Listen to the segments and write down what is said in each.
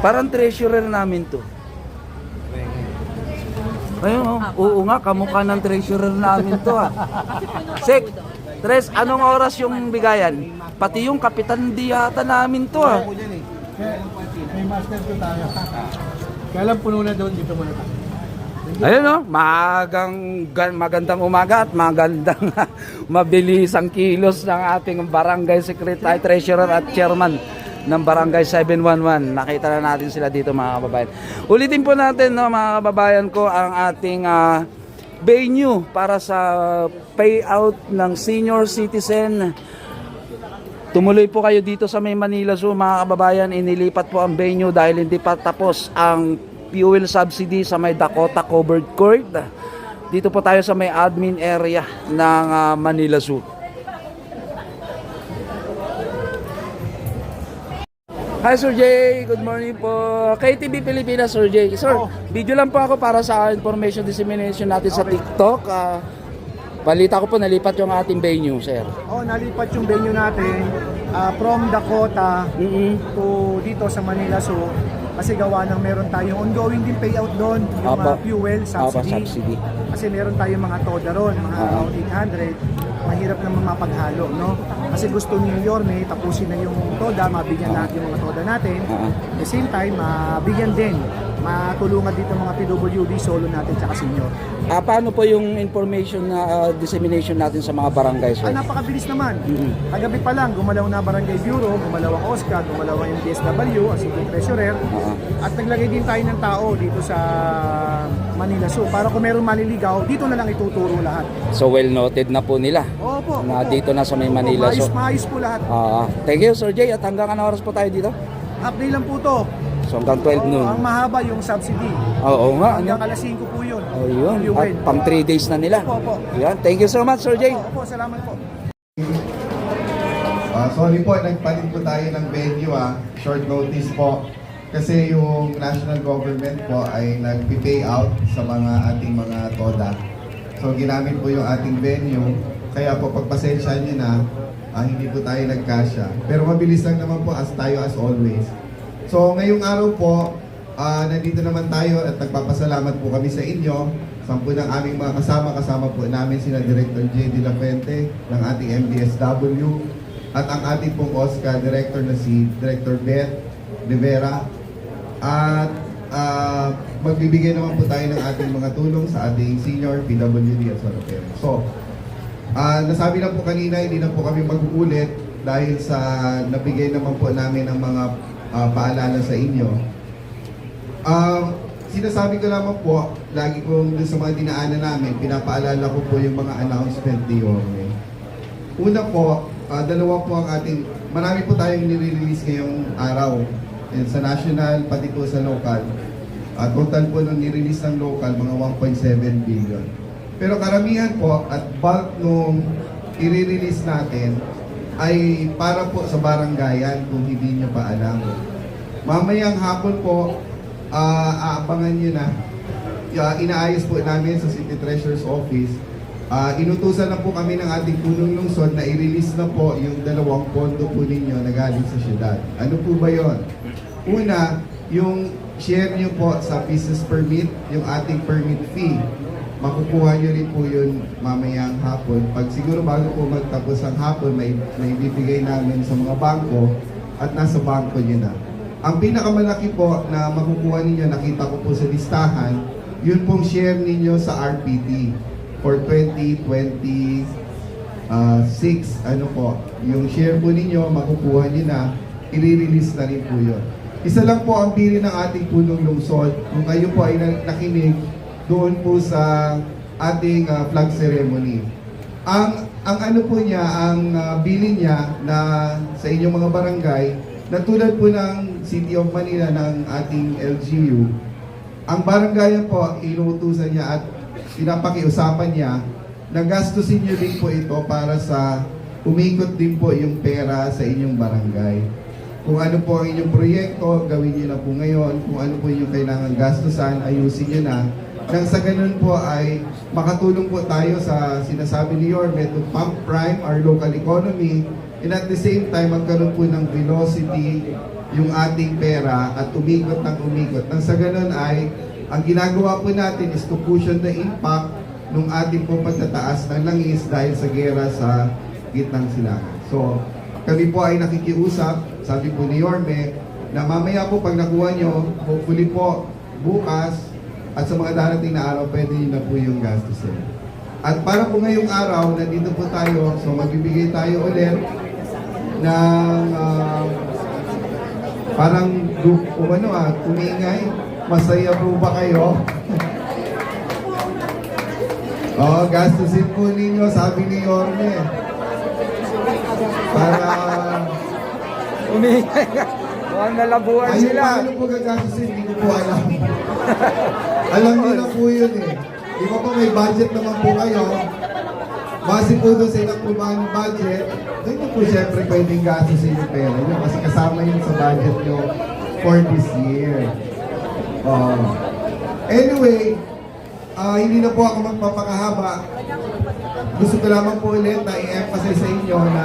Parang treasurer namin to. Ayun, oo nga, kamukha ng treasurer namin to ha. Sek, Tres, anong oras yung bigayan? Pati yung kapitan di yata namin to ha. May master ko tayo. Kaya lang puno na doon, dito muna tayo. Ayun o, magandang umaga at magandang mabilisang kilos ng ating barangay secretary, treasurer at chairman ng barangay 711. Nakita na natin sila dito mga kababayan. Ulitin po natin no, mga kababayan ko ang ating venue para sa payout ng senior citizen. Tumuloy po kayo dito sa May Manila Zoo mga kababayan. Inilipat po ang venue dahil hindi pa tapos ang fuel subsidy sa may Dakota Covered Court. Dito po tayo sa may admin area ng Manila Zoo. Hi Sir Jay, good morning po. KTV Pilipinas Sir Jay. Sir, video lang po ako para sa information dissemination natin sa TikTok. Balita ko po nalipat yung ating venue, sir. Nalipat yung venue natin from Dakota to dito sa Manila Zoo. Kasi gawa ng meron tayong ongoing din payout doon, yung fuel subsidy. Kasi meron tayong mga TODA ron, mga 800. Mahirap naman mapaghalo, no? Kasi gusto ni Yorme, tapusin na yung TODA, mabigyan natin yung mga TODA natin. At the same time, mabigyan din, matulungan dito mga PWD, solo natin, tsaka senior. Paano po yung information na dissemination natin sa mga barangay, sir? Napakabilis naman. Kagabi pa lang, gumalaw na Barangay Bureau, gumalaw ang OSCA, gumalaw ang MDSW, ang City Treasurer, at naglagay din tayo ng tao dito sa Manila Zoo. Para kung meron maliligaw, dito na lang ituturo lahat. So well noted na po nila. Opo. Na dito na sa may Manila Zoo. Maayos po lahat. Thank you, Sir Jay. At hanggang anong oras po tayo dito? Half day lang po to. So hanggang 12 noon. Ang mahaba yung subsidy. Oo nga. Hanggang alas 5 po yun. Ayun. At pang 3 days na nila. Opo. Yan. Thank you so much, Sir Jay. Opo, salamat po. Sorry po, nagpalit po tayo ng venue short notice po. Kasi yung national government po ay nag-pay out sa mga ating mga TODA. So ginamit po yung ating venue. Kaya po pagpasensyahan nyo na, hindi po tayo nagkasya. Pero mabilis lang naman po as always. So ngayong araw po, nandito naman tayo at nagpapasalamat po kami sa inyo. Sampu ng aming mga kasama po namin sina Director J. De La Fuente ng ating MDSW at ang ating pong OSCA Director na si Director Beth Rivera. At magbibigay naman po tayo ng ating mga tulong sa ating senior PWD at Sorokero. So, nasabi lang po kanina, hindi na po kami mag-uulit dahil sa nabigay naman po namin ng mga paalala sa inyo. Sinasabi ko lamang po, lagi kong dun sa mga dinaanan namin, pinapaalala ko po yung mga announcement ni Yorme. Una po, dalawa po ang ating, marami po tayong nire-release ngayong araw. Sa national, pati po sa local. Total po nung nirelease ng local, mga 1.7 billion. Pero karamihan po at bulk nung i-release natin ay para po sa barangayan kung hindi nyo pa alam. Mamayang hapon po, aabangan nyo na. Inaayos po namin sa City Treasurer's Office. Inutusan na po kami ng ating punong lungsod na i-release na po yung 2 pondo po ninyo na galing sa syudad. Ano po ba yon? Una, yung share nyo po sa business permit, yung ating permit fee. Makukuha nyo rin po yun mamayang hapon. Pag siguro bago po magtapos ang hapon, may bibigay namin sa mga bangko at nasa bangko nyo na. Ang pinakamalaki po na makukuha ninyo, nakita ko po sa listahan, yun pong share ninyo sa RPT for 2026. Yung share po ninyo, makukuha nyo na, i-release na rin po yun. Isa lang po ang bilin ng ating punong lungsod. Kung kayo po ay nakinig doon po sa ating flag ceremony. Ang ano po niya, ang bilin niya na sa inyong mga barangay, na tulad po ng City of Manila ng ating LGU, ang barangayan po, inuutusan niya at pinapakiusapan niya na gastusin niyo din po ito para sa umikot din po yung pera sa inyong barangay. Kung ano po ang inyong proyekto, gawin niyo na po ngayon. Kung ano po yung kailangan gastusan, ayusin niyo na. Nang sa ganun po ay makatulong po tayo sa sinasabi ni Yorme to pump prime our local economy and at the same time magkaroon po ng velocity yung ating pera at umikot ng umikot. Nang sa ganun ay, ang ginagawa po natin is to cushion the impact ng ating po pagtataas ng langis dahil sa gera sa gitnang silangan. So, kami po ay nakikiusap, sabi po ni Yorme, na mamaya po pag nakuha nyo, hopefully po bukas at sa mga darating na araw, pwede nyo na po yung gastusin. At para po ngayong araw, nandito po tayo, so magbibigay tayo ulit ng parang tumingay, masaya po ba kayo? Gastusin po ninyo, sabi ni Yorme. Para Umingay ka. Mukhang nalabuhan ayun, sila. paano po gagastusin, hindi ko po alam. Alam niyo na po yun eh. Di ba po may budget naman po kayo? Base po doon sa inaprubahan ng budget, doon niyo po siyempre pwedeng gastusin yung pera niyo kasi kasama yun sa budget niyo for this year. Anyway, hindi na po ako magpapakahaba. Gusto ko lamang po ulit na i-emphasize sa inyo na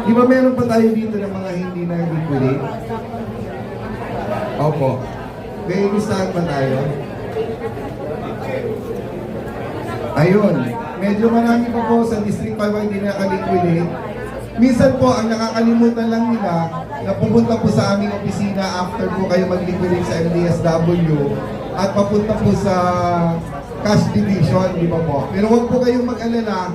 di ba meron pa tayo dito ng mga hindi na liquidate? Opo. May listahan pa tayo. Ayun. Medyo marami pa po sa District 5 ang hindi nakaliquidate. Minsan po, ang nakakalimutan lang nila na pupunta po sa aming opisina after po kayo mag-liquidate sa MDSW at papunta po sa cash division, di ba po? Pero huwag po kayong mag-alala.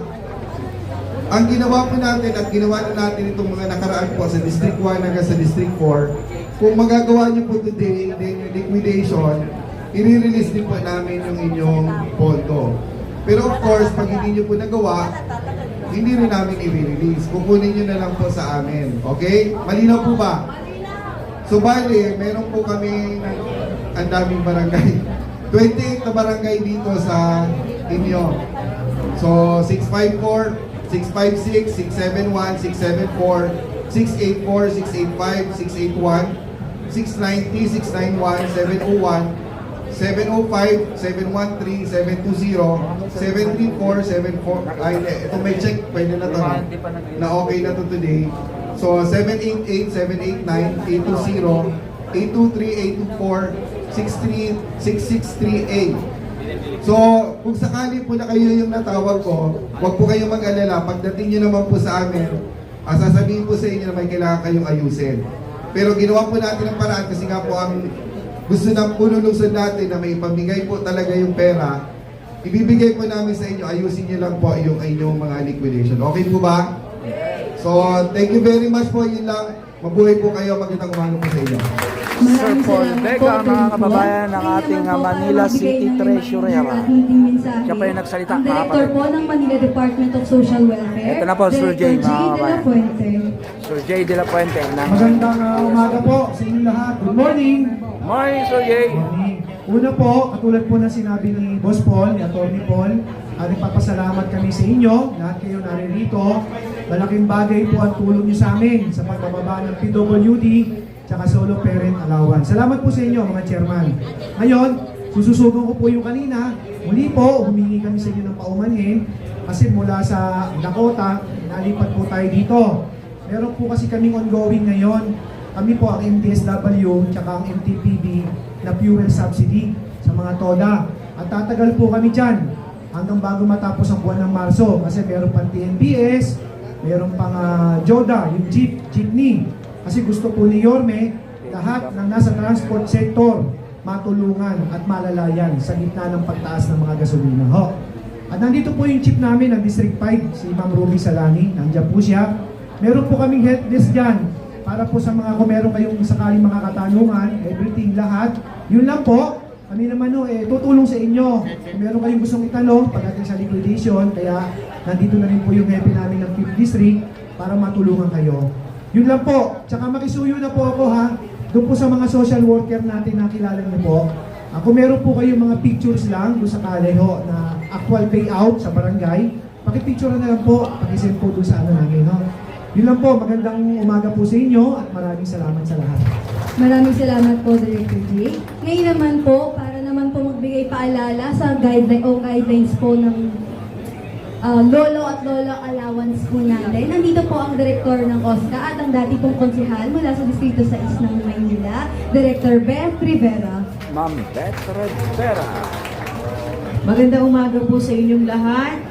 Ang ginawa po natin at ginawa na natin itong mga nakaraan po sa District 1 hanggang sa District 4, kung magagawa niyo po today, then yung liquidation, i-release din po namin yung inyong pondo. Pero of course, pag hindi niyo po nagawa, hindi rin namin i-release. Kukunin niyo na lang po sa amin. Okay? Malinaw po ba? So bali, meron po kami ang daming barangay. 28 na barangay dito sa inyo. So 654, 656, 671, 674, 684, 685, 681, 690, 691, 701, 705, 713, 720, 734, 74, ay, ito may check, pwede na to na okay na to today. So 788, 789, 820, 823, 824, 63, 6638. So, kung sakali po na kayo yung natawag ko, huwag po kayong mag-alala. Pagdating nyo naman po sa amin, sasabihin po sa inyo na may kailangan kayong ayusin. Pero ginawa po natin ang paraan kasi nga po ang gusto ng punulungsod natin na may pamigay po talaga yung pera, ibibigay po namin sa inyo, ayusin nyo lang po yung inyong mga liquidation. Okay po ba? So, thank you very much po. Yun lang. Mabuhay po kayo. Magandang umaga po sa inyo. Sir Paul Vega, mga kababayan ng ating Manila City Treasurer. Siya pa yung nagsalita. Ang Director po ng Manila Department of Social Welfare. Ito na po, Sir Jay, mga Director J. De La kababayan. Fuente. Sir Jay De La Puente. Magandang umaga po sa inyo lahat. Good morning! Morning, Sir Jay. Morning. Una po, katulad po na sinabi ni Boss Paul, ni Atty. Paul, nagpapasalamat kami sa inyo, lahat kayo naririto. Malaking bagay po ang tulong niyo sa amin sa pagbababa ng PWD tsaka solo parent allowance. Salamat po sa inyo mga chairman. Ngayon, sususugan ko po yung kanina. Muli po, humingi kami sa inyo ng paumanhin kasi mula sa Dakota, nalipat po tayo dito. Meron po kasi kaming ongoing ngayon. Kami po ang MDSW tsaka ang MTPB na fuel subsidy sa mga TODA. At tatagal po kami dyan hanggang bago matapos ang buwan ng Marso kasi meron pang TNBS, meron pang JODA, yung jeepney. Kasi gusto po ni Yorme, lahat ng nasa transport sector matulungan at malalayan sa gitna ng pagtaas ng mga gasolina. Ho. At nandito po yung chief namin ng District 5, si Ma'am Ruby Salani, nandiyan po siya. Meron po kaming help desk dyan para po sa mga kung meron kayong sakaling mga katanungan, everything, lahat. Yun lang po, kami naman tutulong sa inyo. Kung meron kayong gustong itanong pagdating sa liquidation, kaya nandito na rin po yung happy namin ng 5th District para matulungan kayo. Yun lang po. Tsaka makisuyo na po ako ha. Doon po sa mga social worker natin na kilala niyo po. Kung meron po kayong mga pictures lang doon sa kale ho na actual payout sa barangay, pakipicture na lang po, pakisend po doon sa ano namin. No? Yun lang po. Magandang umaga po sa inyo at maraming salamat sa lahat. Maraming salamat po, Director J. Ngayon naman po, para naman po magbigay paalala sa guidelines po ng lolo at lola allowance po natin. Nandito po ang direktor ng OSCA at ang dati pong konsehal mula sa Distrito 6 ng Maynila, Director Beth Rivera. Ma'am Beth Rivera. Magandang umaga po sa inyong lahat.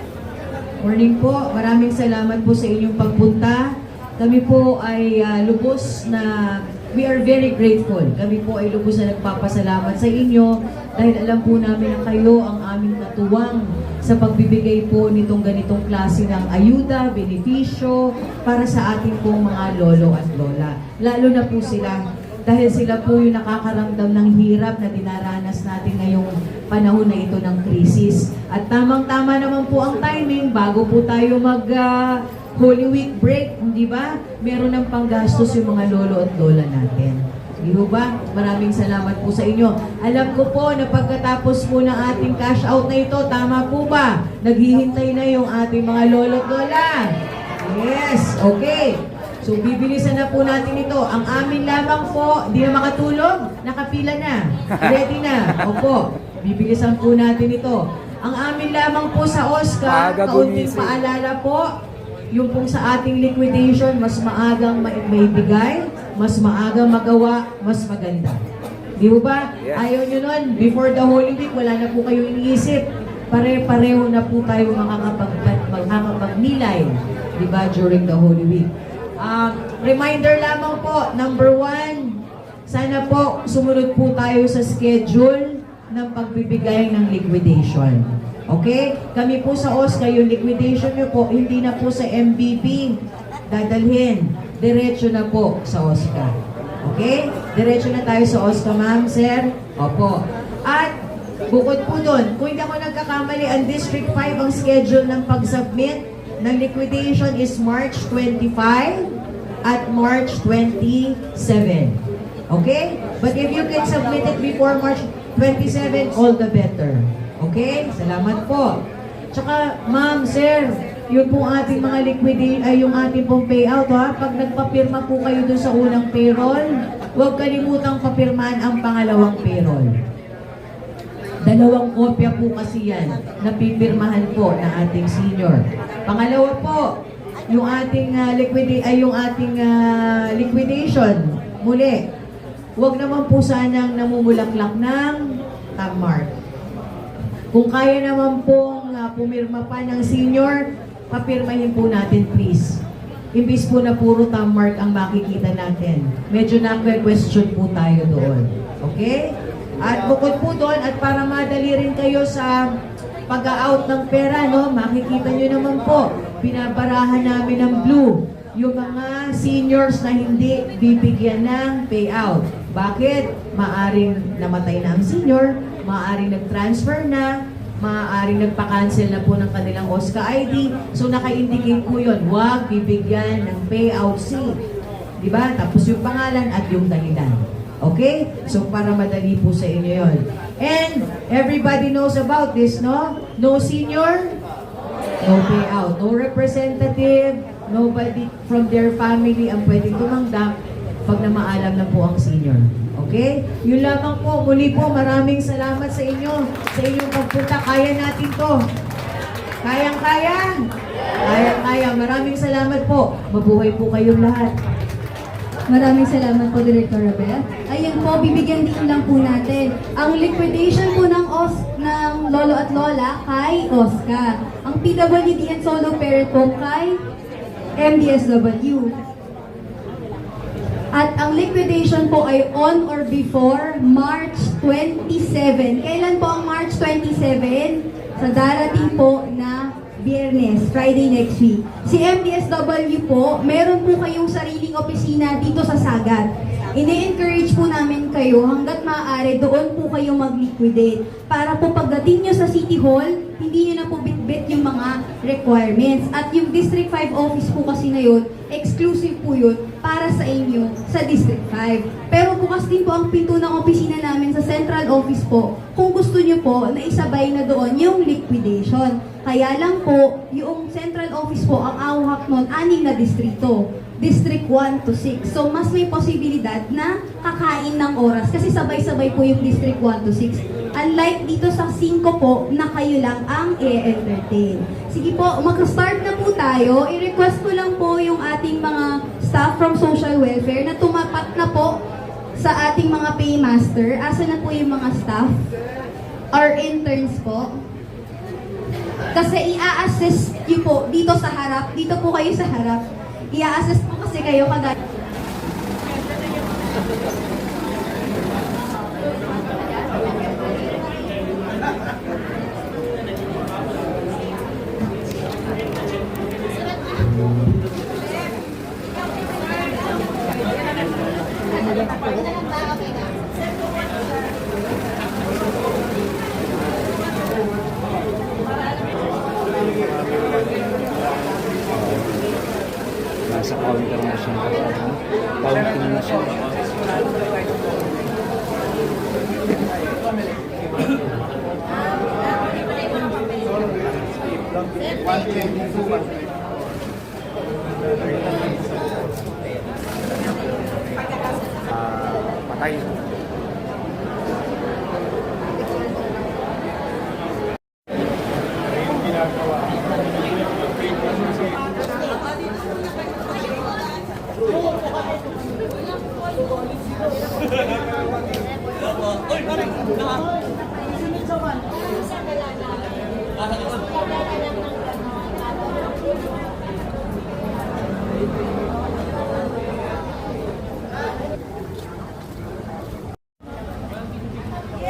Morning po. Maraming salamat po sa inyong pagpunta. Kami po ay lubos na we are very grateful. Kami po ay lubos na nagpapasalamat sa inyo dahil alam po namin na kayo ang aming katuwang sa pagbibigay po nitong ganitong klase ng ayuda, benepisyo para sa ating pong mga lolo at lola. Lalo na po sila dahil sila po yung nakakaramdam ng hirap na dinaranas natin ngayong panahon na ito ng krisis. At tamang-tama naman po ang timing bago po tayo mag Holy Week break, di ba? Meron ng panggastos yung mga lolo at lola natin. Di ba? Maraming salamat po sa inyo. Alam ko po na pagkatapos po ng ating cash out na ito, tama po ba? Naghihintay na yung ating mga lolo at lola. Yes, okay. So, bibilisan na po natin ito. Ang amin lamang po, di na makatulog, nakapila na, ready na. Opo, bibilisan po natin ito. Ang amin lamang po sa OSCA, Maaga kaunting gumising. paalala po, yung pong sa ating liquidation, mas maagang maibigay, mas maagang magawa, mas maganda. Di ba? Yes. Ayaw nyo nun, before the Holy Week, wala na po kayong iniisip. Pare-pareho na po tayo makakapagnilay, di ba, during the Holy Week. Reminder lamang po, number 1, sana po sumunod po tayo sa schedule ng pagbibigay ng liquidation. Okay? Kami po sa OSCA, yung liquidation nyo po, hindi na po sa MBB dadalhin. Diretso na po sa OSCA. Okay? Diretso na tayo sa OSCA, ma'am, sir. Opo. At bukod po doon, kung hindi ako nagkakamali, ang District 5 ang schedule ng pag-submit ng liquidation is March 25 at March 27. Okay? But if you can submit it before March 27, all the better. Okay? Salamat po. Tsaka, ma'am, sir, yun po ating mga liquidation, ay yung ating pong payout, ha? Pag nagpapirma po kayo dun sa unang payroll, huwag kalimutang papirmahan ang pangalawang payroll. 2 kopya po kasi yan na pipirmahan po na ating senior. Pangalawa po, yung ating liquidation muli. Huwag naman po sanang namumulaklak ng tag mark. Kung kaya naman pong pumirma pa ng senior, papirmahin po natin please. Imbis po na puro thumb mark ang makikita natin. Medyo na-question po tayo doon. Okay? At bukod po doon, at para madali rin kayo sa pag-out ng pera, no? Makikita nyo naman po, pinabarahan namin ng blue yung mga seniors na hindi bibigyan ng payout. Bakit? Maaring namatay na ang senior, maaring nag-transfer na, maaaring nagpa-cancel na po ng kanilang OSCA ID. So, naka-indicate po yun, huwag bibigyan ng payout C. Diba? Tapos yung pangalan at yung dahilan. Okay? So, para madali po sa inyo yun. And, everybody knows about this, no? No senior, no payout. No representative, nobody from their family ang pwedeng tumanggap pag namaalam na po ang senior. Okay? Yun lamang po. Muli po, maraming salamat sa inyo. Sa inyong pagpunta. Kaya natin to. Kayang-kaya? Kayang-kaya. Maraming salamat po. Mabuhay po kayong lahat. Maraming salamat po, Director Abel. Ayun po, bibigyan din lang po natin ang liquidation po ng lolo at lola kay OSCA. Ang PWD and solo parent po kay MDSW. At ang liquidation po ay on or before March 27. Kailan po ang March 27? Sa darating po na Biyernes, Friday next week. Si MDSW po, meron po kayong sariling opisina dito sa Sagat. Ini-encourage po namin kayo hanggat maaari doon po kayo mag-liquidate. Para po pagdating nyo sa City Hall, hindi nyo na po bit-bit yung mga requirements. At yung District 5 office po kasi na yun, exclusive po yun para sa inyo sa District 5. Pero bukas din po ang pinto ng opisina namin sa Central Office po kung gusto nyo po na isabay na doon yung liquidation. Kaya lang po, yung Central Office po ang awak nun, 6 na distrito. District 1 to 6. So, mas may posibilidad na kakain ng oras kasi sabay-sabay po yung District 1 to 6. Unlike dito sa 5 po na kayo lang ang i-entertain. Sige po, mag-start na po tayo. I-request ko lang po yung ating mga staff from social welfare na tumapat na po sa ating mga paymaster. Asa na po yung mga staff? Or interns po? Kasi i-assist nyo po dito sa harap. Dito po kayo sa harap. I-assist po kasi kayo kagaya. Nasa counter na siya. Counting na siya. Patay.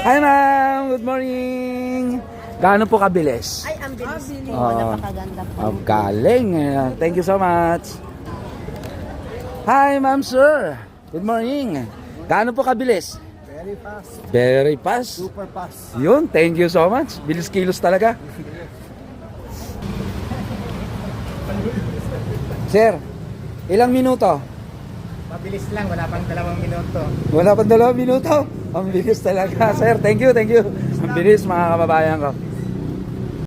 Hi ma'am! Good morning! Gaano po kabilis? Ay, ang bilis po. Oo. Napakaganda po. Oh, galing. Thank you so much. Hi ma'am sir! Good morning! Gaano po kabilis? Very fast. Very fast. Super fast. Yun, thank you so much. Bilis kilos talaga. Sir, ilang minuto? Mabilis lang, wala pang 2 minuto. Wala pa 2 minuto. Ang bilis talaga. Sir, thank you, thank you. Ang bilis mga kababayan ko.